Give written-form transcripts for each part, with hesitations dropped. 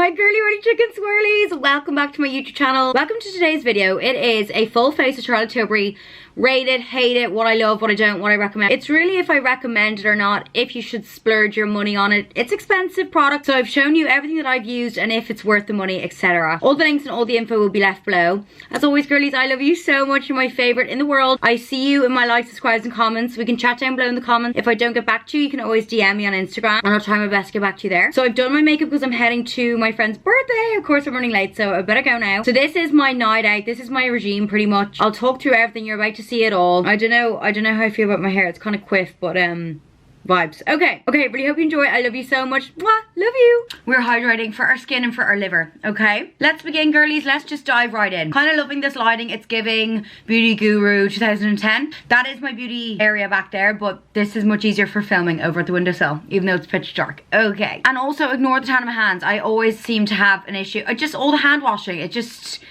My girly ready chicken swirlies, welcome back to my YouTube channel. Welcome to today's video. It is a full face of Charlotte Tilbury. Rate it, hate it, what I love, what I don't, what I recommend. It's really if I recommend it or not, if you should splurge your money on it. It's expensive product, so I've shown you everything that I've used and if it's worth the money, etc. All the links and all the info will be left below. As always, girlies, I love you so much. You're my favorite in the world. I see you in my likes, subscribes and comments. We can chat down below in the comments. If I don't get back to you, you can always DM me on Instagram and I'll try my best to get back to you there. So I've done my makeup because I'm heading to my friend's birthday. Of course, I'm running late, so I better go now. So this is my night out. This is my regime pretty much. I'll talk through everything. You're about to see it all. I don't know how I feel about my hair. It's kind of quiff, but vibes. Okay, really hope you enjoy. I love you so much. Mwah, love you. We're hydrating for our skin and for our liver. Okay, let's begin, girlies. Let's just dive right in. Kind of loving this lighting. It's giving Beauty Guru 2010. That is my beauty area back there, but this is much easier for filming over at the windowsill, even though it's pitch dark. Okay, and also ignore the tan of my hands. I always seem to have an issue. Just all the hand washing. It just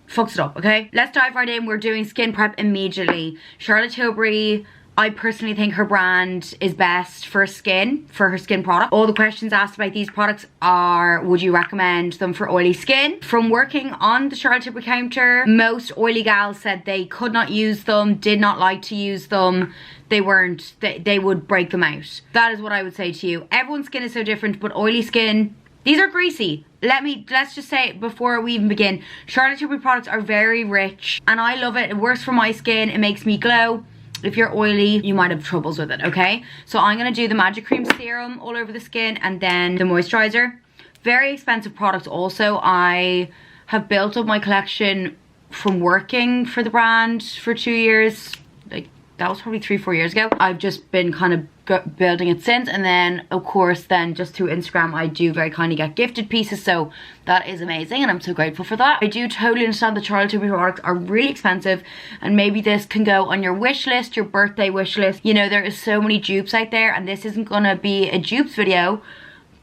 fucks it up. Okay, let's dive right in. We're doing skin prep immediately. Charlotte Tilbury, I personally think her brand is best for skin, for her skin product. All the questions asked about these products are, would you recommend them for oily skin? From working on the Charlotte Tilbury counter, most oily gals said they could not use them, did not like to use them. They would break them out. That is what I would say to you. Everyone's skin is so different, but oily skin, these are greasy. Let's just say before we even begin, Charlotte Tilbury products are very rich and I love it. It works for my skin. It makes me glow. If you're oily, you might have troubles with it, okay? So I'm gonna do the Magic Cream Serum all over the skin and then the moisturizer. Very expensive products also. I have built up my collection from working for the brand for 2 years. Like, that was probably 3-4 years ago. I've just been kind of building it since, and then of course then just through Instagram I do very kindly get gifted pieces, so that is amazing and I'm so grateful for that. I do totally understand that Charlotte Tilbury products are really expensive and maybe this can go on your wish list, your birthday wish list. You know, there is so many dupes out there and this isn't gonna be a dupes video,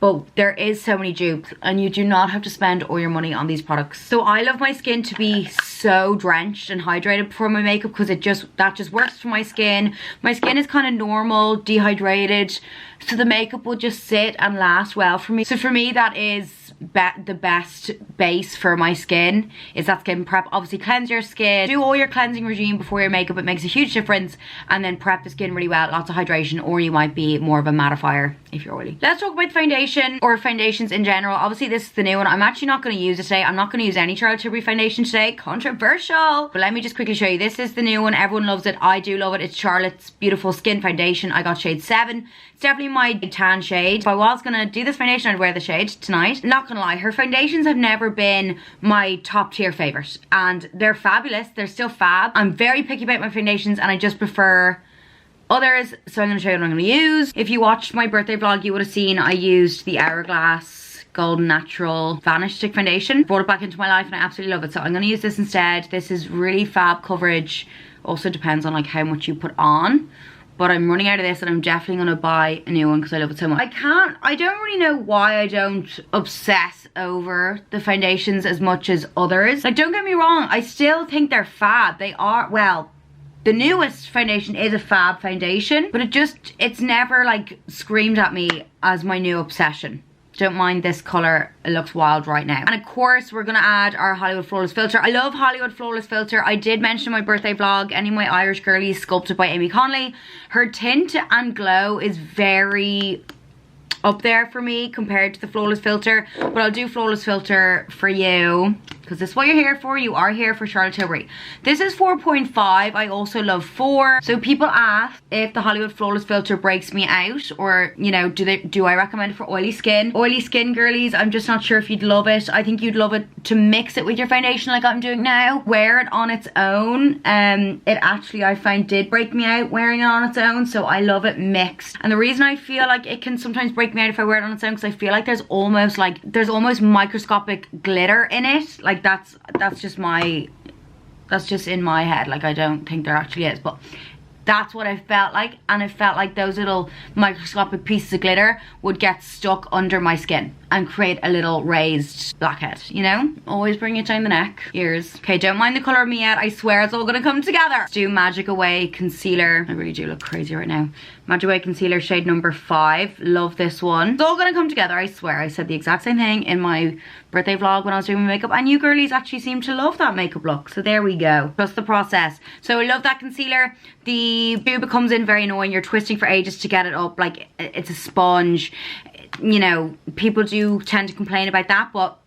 but there is so many dupes and you do not have to spend all your money on these products. So I love my skin to be so drenched and hydrated before my makeup because that just works for my skin. My skin is kind of normal, dehydrated, so the makeup will just sit and last well for me. So for me, that is the best base for my skin, is that skin prep. Obviously cleanse your skin, do all your cleansing regime before your makeup. It makes a huge difference, and then prep the skin really well, lots of hydration, or you might be more of a mattifier if you're oily. Let's talk about the foundation or foundations in general. Obviously this is the new one. I'm actually not going to use it today. I'm not going to use any Charlotte Tilbury foundation today. Controversial, but let me just quickly show you. This is the new one. Everyone loves it. I do love it. It's Charlotte's beautiful skin foundation. I got shade 7. It's definitely my tan shade. If I was gonna do this foundation, I'd wear the shade tonight. Not gonna lie, her foundations have never been my top tier favorite, and they're fabulous. They're still fab. I'm very picky about my foundations and I just prefer others, so I'm gonna show you what I'm gonna use. If you watched my birthday vlog, you would have seen I used the Hourglass Golden Natural Vanish Stick Foundation. Brought it back into my life and I absolutely love it, so I'm gonna use this instead. This is really fab coverage. Also depends on like how much you put on, but I'm running out of this and I'm definitely gonna buy a new one because I love it so much. I don't really know why I don't obsess over the foundations as much as others. Like, don't get me wrong, I still think they're fab. They are, well, the newest foundation is a fab foundation, but it's never like screamed at me as my new obsession. Don't mind this colour, it looks wild right now. And of course we're gonna add our Hollywood Flawless Filter. I love Hollywood Flawless Filter. I did mention in my birthday vlog, any of my Irish girlies, sculpted by Amy Connolly. Her tint and glow is very up there for me compared to the Flawless Filter, but I'll do Flawless Filter for you because this is what you're here for. You are here for Charlotte Tilbury. This is 4.5. I also love 4. So people ask if the Hollywood Flawless Filter breaks me out, or you know, do I recommend it for oily skin? Oily skin girlies, I'm just not sure if you'd love it. I think you'd love it to mix it with your foundation like I'm doing now. Wear it on its own. It actually, I find, did break me out wearing it on its own, so I love it mixed. And the reason I feel like it can sometimes break me out if I wear it on its own, because I feel like there's almost microscopic glitter in it. Like that's just in my head. Like, I don't think there actually is, but that's what I felt like, and it felt like those little microscopic pieces of glitter would get stuck under my skin. and create a little raised blackhead, you know? Always bring it down the neck, ears. Okay, don't mind the color of me yet. I swear it's all gonna come together. Let's do Magic Away Concealer. I really do look crazy right now. Magic Away Concealer shade number 5. Love this one. It's all gonna come together, I swear. I said the exact same thing in my birthday vlog when I was doing my makeup, and you girlies actually seem to love that makeup look. So there we go. Trust the process. So I love that concealer. The tube comes in very annoying. You're twisting for ages to get it up. Like, it's a sponge. You know, people do tend to complain about that, but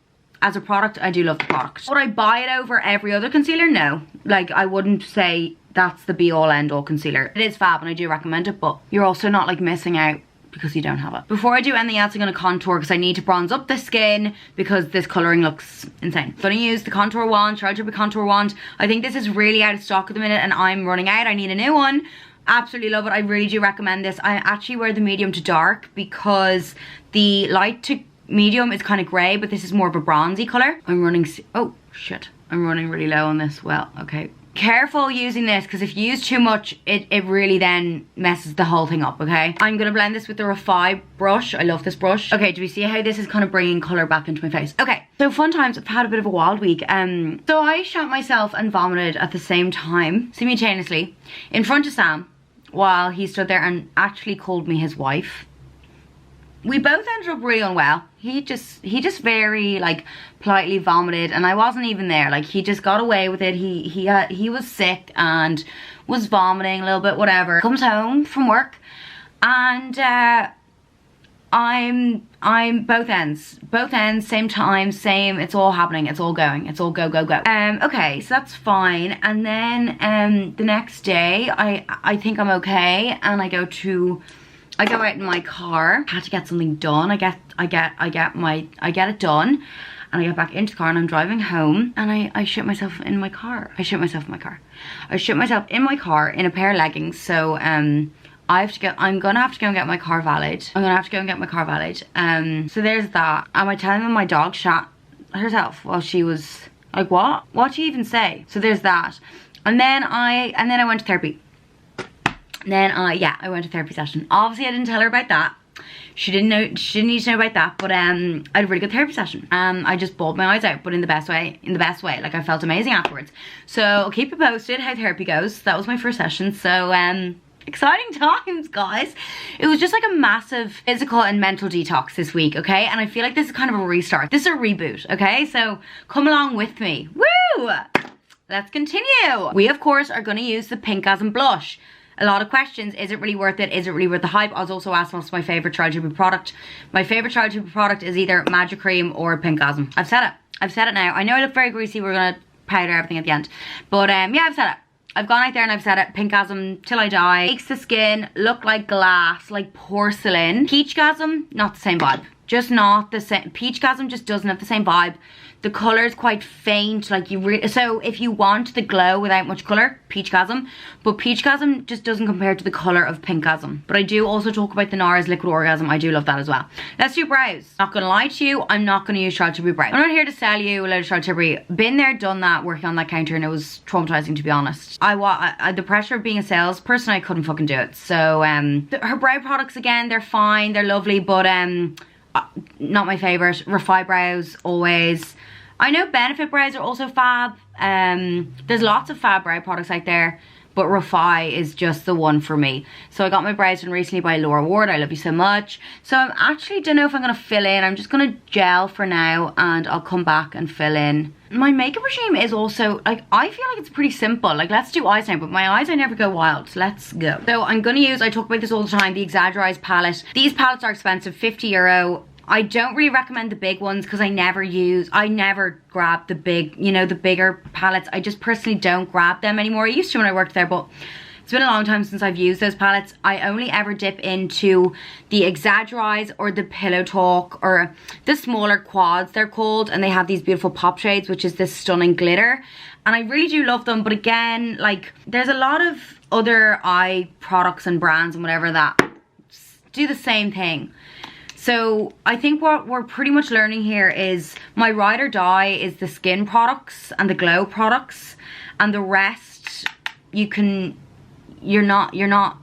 as a product, I do love the product. Would I buy it over every other concealer? No. Like, I wouldn't say that's the be all end all concealer. It is fab and I do recommend it, but you're also not like missing out because you don't have it. Before I do anything else, I'm going to contour because I need to bronze up the skin because this colouring looks insane. I'm going to use the contour wand, Charlotte Tilbury contour wand. I think this is really out of stock at the minute and I'm running out. I need a new one. Absolutely love it. I really do recommend this. I actually wear the medium to dark because the light to medium is kind of grey, but this is more of a bronzy colour. I'm running, oh shit, I'm running really low on this. Well, okay. Careful using this because if you use too much, it really then messes the whole thing up, okay? I'm going to blend this with the Rodial brush. I love this brush. Okay, do we see how this is kind of bringing colour back into my face? Okay, so fun times. I've had a bit of a wild week. So I shot myself and vomited at the same time, simultaneously, in front of Sam while he stood there and actually called me his wife. We both ended up really unwell. He just very like politely vomited and I wasn't even there. Like, he just got away with it. He was sick and was vomiting a little bit, whatever. Comes home from work and I'm both ends, same time, same, it's all happening, it's all going, it's all go. Okay, so that's fine. And then the next day I think I'm okay and I go out in my car. I had to get something done. I get it done and I get back into the car and I'm driving home and I shit myself in my car. I shit myself in my car in a pair of leggings. So I'm gonna have to go and get my car valid. So there's that. Am I telling them my dog shat herself while she was like, what? What'd she even say? So there's that. And then I went to therapy. I went to therapy session. Obviously I didn't tell her about that. She didn't need to know about that, but I had a really good therapy session. I just bawled my eyes out, but in the best way. Like, I felt amazing afterwards. So I'll keep you posted how therapy goes. That was my first session. So exciting times, guys. It was just like a massive physical and mental detox this week, okay? And I feel like this is kind of a restart. This is a reboot, okay? So come along with me. Woo! Let's continue. We of course are going to use the Pinkasm blush. A lot of questions. Is it really worth it? Is it really worth the hype? I was also asked what's my favourite Charlotte Tilbury product. My favourite Charlotte Tilbury product is either Magic Cream or Pinkasm. I've said it now. I know I look very greasy. We're going to powder everything at the end. But yeah, I've said it. I've gone out there and I've said it. Pinkasm till I die. Makes the skin look like glass, like porcelain. Peachgasm, not the same vibe. Just not the same. Peachgasm just doesn't have the same vibe. The colour is quite faint, like so if you want the glow without much colour, Peachgasm. But Peachgasm just doesn't compare to the colour of Pinkasm. But I do also talk about the NARS Liquid Orgasm. I do love that as well. Let's do brows. Not gonna lie to you, I'm not gonna use Charlotte Tilbury brows. I'm not here to sell you a load of Charlotte Tilbury. Been there, done that, working on that counter, and it was traumatizing, to be honest. The pressure of being a salesperson, I couldn't fucking do it. So her brow products, again, they're fine, they're lovely, but not my favourite. Rodial brows, always. I know Benefit brows are also fab. There's lots of fab brow products out there, but Rodial is just the one for me. So I got my brows done recently by Laura Ward. I love you so much. So I'm actually don't know if I'm gonna fill in. I'm just gonna gel for now and I'll come back and fill in. My makeup regime is also, like, I feel like it's pretty simple. Like, let's do eyes now, but my eyes, I never go wild. So let's go. So I'm gonna use, I talk about this all the time, the Xaggerize palette. These palettes are expensive, €50. I don't really recommend the big ones because I never grab the big, you know, the bigger palettes. I just personally don't grab them anymore. I used to when I worked there, but it's been a long time since I've used those palettes. I only ever dip into the Xaggerize or the Pillow Talk or the smaller quads, they're called, and they have these beautiful pop shades, which is this stunning glitter. And I really do love them, but again, like, there's a lot of other eye products and brands and whatever that do the same thing. So I think what we're pretty much learning here is my ride or die is the skin products and the glow products, and the rest you're not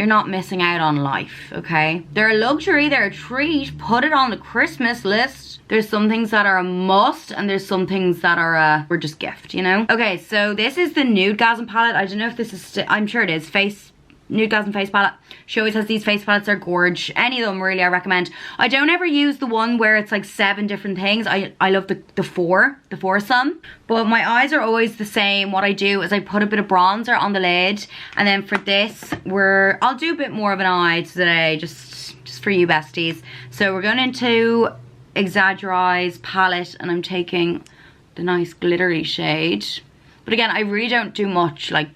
you're not missing out on life, okay? They're a luxury, they're a treat. Put it on the Christmas list. There's some things that are a must, and there's some things that are were just gift, you know? Okay, so this is the Nudegasm palette. I don't know if this is, I'm sure it is, Nudegasm face palette. She always has these face palettes. They're gorge. Any of them really I recommend. I don't ever use the one where it's like 7 different things. I love the foursome. But my eyes are always the same. What I do is I put a bit of bronzer on the lid, and then for this I'll do a bit more of an eye today, just for you besties. So we're going into Exaggerize palette, and I'm taking the nice glittery shade. But again, I really don't do much, like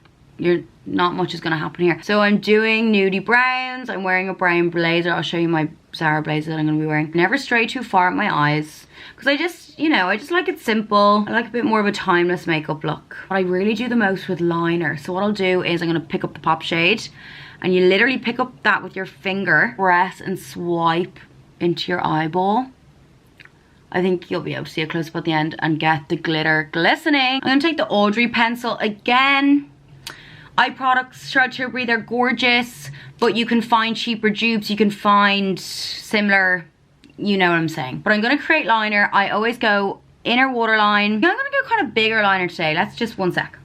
not much is going to happen here. So I'm doing nudie browns. I'm wearing a brown blazer. I'll show you my Zara blazer that I'm going to be wearing. Never stray too far at my eyes, because I just, you know, I just like it simple. I like a bit more of a timeless makeup look. But I really do the most with liner. So what I'll do is I'm going to pick up the pop shade, and you literally pick up that with your finger, press and swipe into your eyeball. I think you'll be able to see a close up at the end and get the glitter glistening. I'm going to take the Audrey pencil again. Eye products, Charlotte Tilbury, they're gorgeous, but you can find cheaper dupes, you can find similar, you know what I'm saying. But I'm going to create liner. I always go inner waterline. I'm going to go kind of bigger liner today. Let's just 1 sec.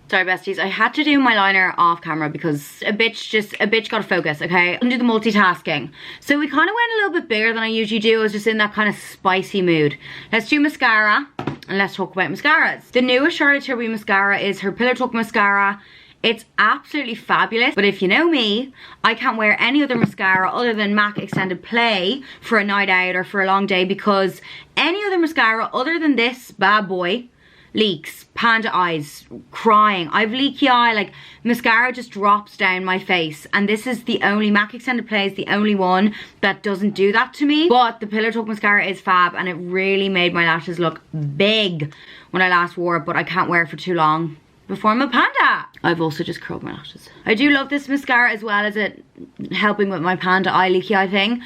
Sorry besties, I had to do my liner off camera because a bitch got to focus, okay? I'm gonna do the multitasking. So we kind of went a little bit bigger than I usually do. I was just in that kind of spicy mood. Let's do mascara, and let's talk about mascaras. The newest Charlotte Tilbury mascara is her Pillow Talk mascara. It's absolutely fabulous, but if you know me, I can't wear any other mascara other than MAC Extended Play for a night out or for a long day, because any other mascara other than this bad boy leaks, panda eyes, crying. I have leaky eye, like mascara just drops down my face, and this is the only, MAC Extended Play is the only one that doesn't do that to me. But the Pillow Talk mascara is fab, and it really made my lashes look big when I last wore it, but I can't wear it for too long before I'm a panda. I've also just curled my lashes. I do love this mascara, as well as it helping with my panda eye, leaky eye thing.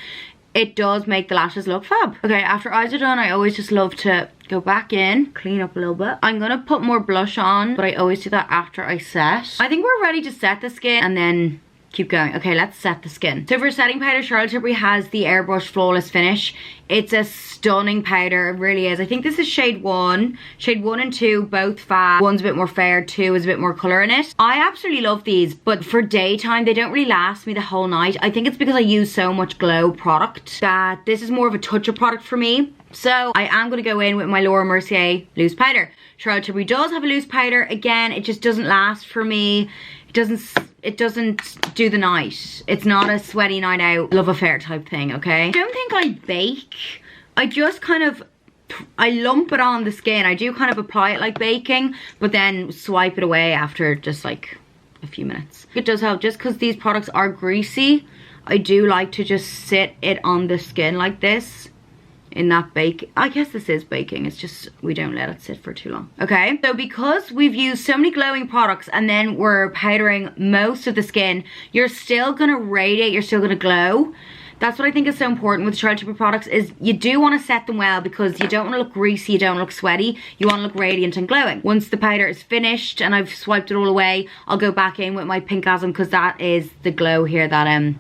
It does make the lashes look fab. Okay, after eyes are done, I always just love to go back in, clean up a little bit. I'm gonna put more blush on, but I always do that after I set. I think we're ready to set the skin and then keep going. Okay, let's set the skin. So for setting powder, Charlotte Tilbury has the Airbrush Flawless Finish. It's a stunning powder, it really is. I think this is shade 1. Shade 1 and 2, both fab. 1's a bit more fair, 2 is a bit more colour in it. I absolutely love these, but for daytime, they don't really last me the whole night. I think it's because I use so much glow product that this is more of a touch-up product for me. So I am going to go in with my Laura Mercier loose powder. Charlotte Tilbury does have a loose powder. Again, it just doesn't last for me. It doesn't do the night. It's not a sweaty night out love affair type thing, okay? I don't think I bake. I just kind of, I lump it on the skin. I do kind of apply it like baking, but then swipe it away after just like a few minutes. It does help, just because these products are greasy. I do like to just sit it on the skin like this. In that bake, I guess this is baking, it's just we don't let it sit for too long. Okay, so because we've used so many glowing products and then we're powdering most of the skin, you're still gonna radiate, you're still gonna glow. That's what I think is so important with Charlotte Tilbury products, is you do want to set them well, because you don't want to look greasy, you don't look sweaty, you want to look radiant and glowing. Once the powder is finished and I've swiped it all away, I'll go back in with my Pinkasm, because that is the glow here that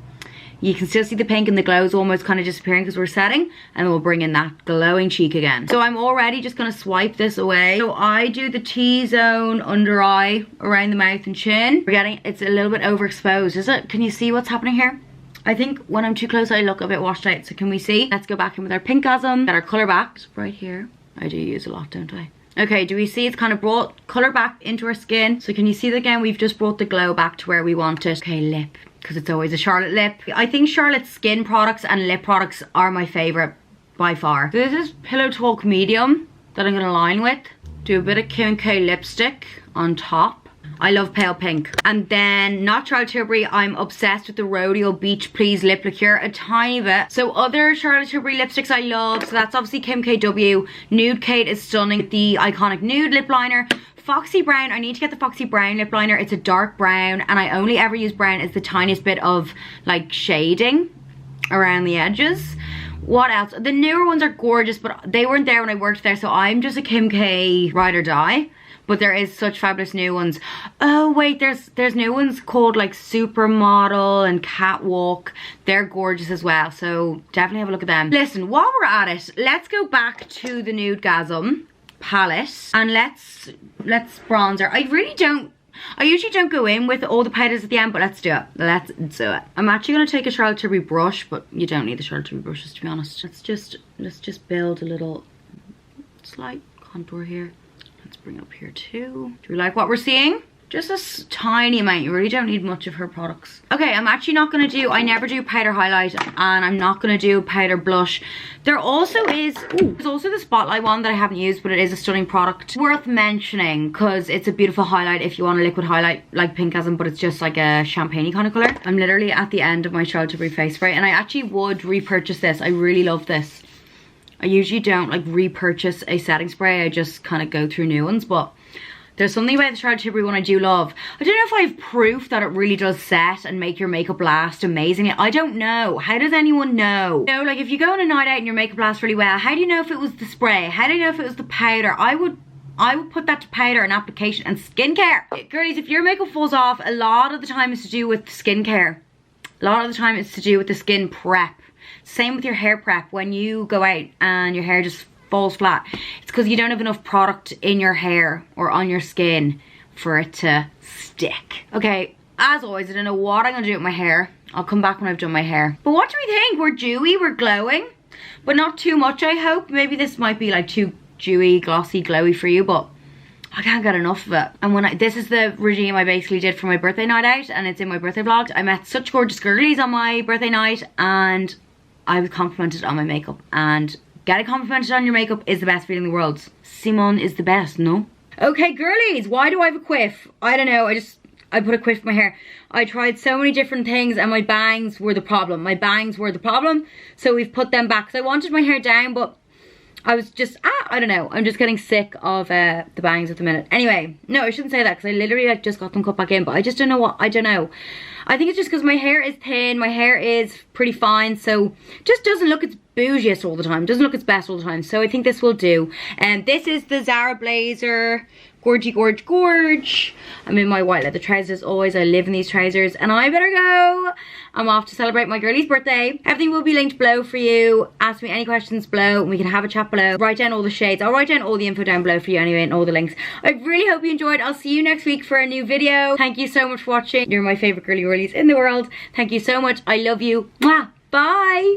you can still see the pink, and the glow is almost kind of disappearing because we're setting, and we'll bring in that glowing cheek again. So I'm already just going to swipe this away. So I do the T-zone under eye around the mouth and chin. It's a little bit overexposed, is it? Can you see what's happening here? I think when I'm too close I look a bit washed out, so can we see? Let's go back in with our Pinkasm, get our colour back. Right here. I do use a lot, don't I? Okay, do we see it's kind of brought colour back into our skin? So can you see that again? We've just brought the glow back to where we want it. Okay, lip, because it's always a Charlotte lip. I think Charlotte's skin products and lip products are my favourite by far. So this is Pillow Talk Medium that I'm going to line with. Do a bit of K&K lipstick on top. I love pale pink. And then, not Charlotte Tilbury, I'm obsessed with the Rodial Beach Please lip liqueur a tiny bit. So other Charlotte Tilbury lipsticks I love, so that's obviously Kim KW. Nude Kate is stunning. The iconic Nude lip liner. Foxy Brown, I need to get the Foxy Brown lip liner. It's a dark brown, and I only ever use brown as the tiniest bit of like shading around the edges. What else? The newer ones are gorgeous, but they weren't there when I worked there, so I'm just a Kim K ride or die. But there is such fabulous new ones. Oh wait, there's new ones called like Supermodel and Catwalk. They're gorgeous as well, so definitely have a look at them. Listen, while we're at it, let's go back to the Nudegasm palette and let's bronzer. I usually don't go in with all the powders at the end, but let's do it. Let's do it. I'm actually gonna take a Charlotte Tilbury brush, but you don't need the Charlotte Tilbury brushes, to be honest. Let's just build a little slight contour here. Let's bring up here too. Do we like what we're seeing? Just a tiny amount. You really don't need much of her products. Okay, I'm actually not gonna do, I never do powder highlight, and I'm not gonna do powder blush. There also is, there's also the Spotlight one that I haven't used, but it is a stunning product. Worth mentioning, because it's a beautiful highlight if you want a liquid highlight like Pinkasm, but it's just like a champagne-y kind of color. I'm literally at the end of my Charlotte Tilbury face spray, and I actually would repurchase this. I really love this. I usually don't like repurchase a setting spray. I just kind of go through new ones, but there's something about the Charlotte Tilbury one I do love. I don't know if I have proof that it really does set and make your makeup last amazingly. I don't know. How does anyone know? You know, like if you go on a night out and your makeup lasts really well, how do you know if it was the spray? How do you know if it was the powder? I would put that to powder and application and skincare. Girlies, if your makeup falls off, a lot of the time it's to do with skincare. A lot of the time it's to do with the skin prep. Same with your hair prep. When you go out and your hair just falls flat, it's because you don't have enough product in your hair or on your skin for it to stick. Okay, as always, I don't know what I'm gonna do with my hair. I'll come back when I've done my hair. But what do we think? We're dewy, we're glowing, but not too much, I hope. Maybe this might be like too dewy, glossy, glowy for you, but I can't get enough of it. And when this is the regime I basically did for my birthday night out, and it's in my birthday vlog. I met such gorgeous girlies on my birthday night, and I was complimented on my makeup, and getting complimented on your makeup is the best feeling in the world. Simone is the best, no? Okay, girlies, why do I have a quiff? I don't know, I put a quiff in my hair. I tried so many different things and my bangs were the problem. My bangs were the problem, so we've put them back. So I wanted my hair down, but I was just, I don't know. I'm just getting sick of the bangs at the minute. Anyway, no, I shouldn't say that because I literally like just got them cut back in, but I just don't know what, I don't know. I think it's just because my hair is thin, my hair is pretty fine, so just doesn't look its bougiest all the time, doesn't look its best all the time, so I think this will do. And this is the Zara Blazer Gorgy Gorge Gorge. I'm in my white leather trousers always. I live in these trousers, and I better go. I'm off to celebrate my girlie's birthday. Everything will be linked below for you. Ask me any questions below and we can have a chat below. Write down all the shades. I'll write down all the info down below for you anyway, and all the links. I really hope you enjoyed. I'll see you next week for a new video. Thank you so much for watching. You're my favorite girly in the world. Thank you so much. I love you. Mwah. Bye.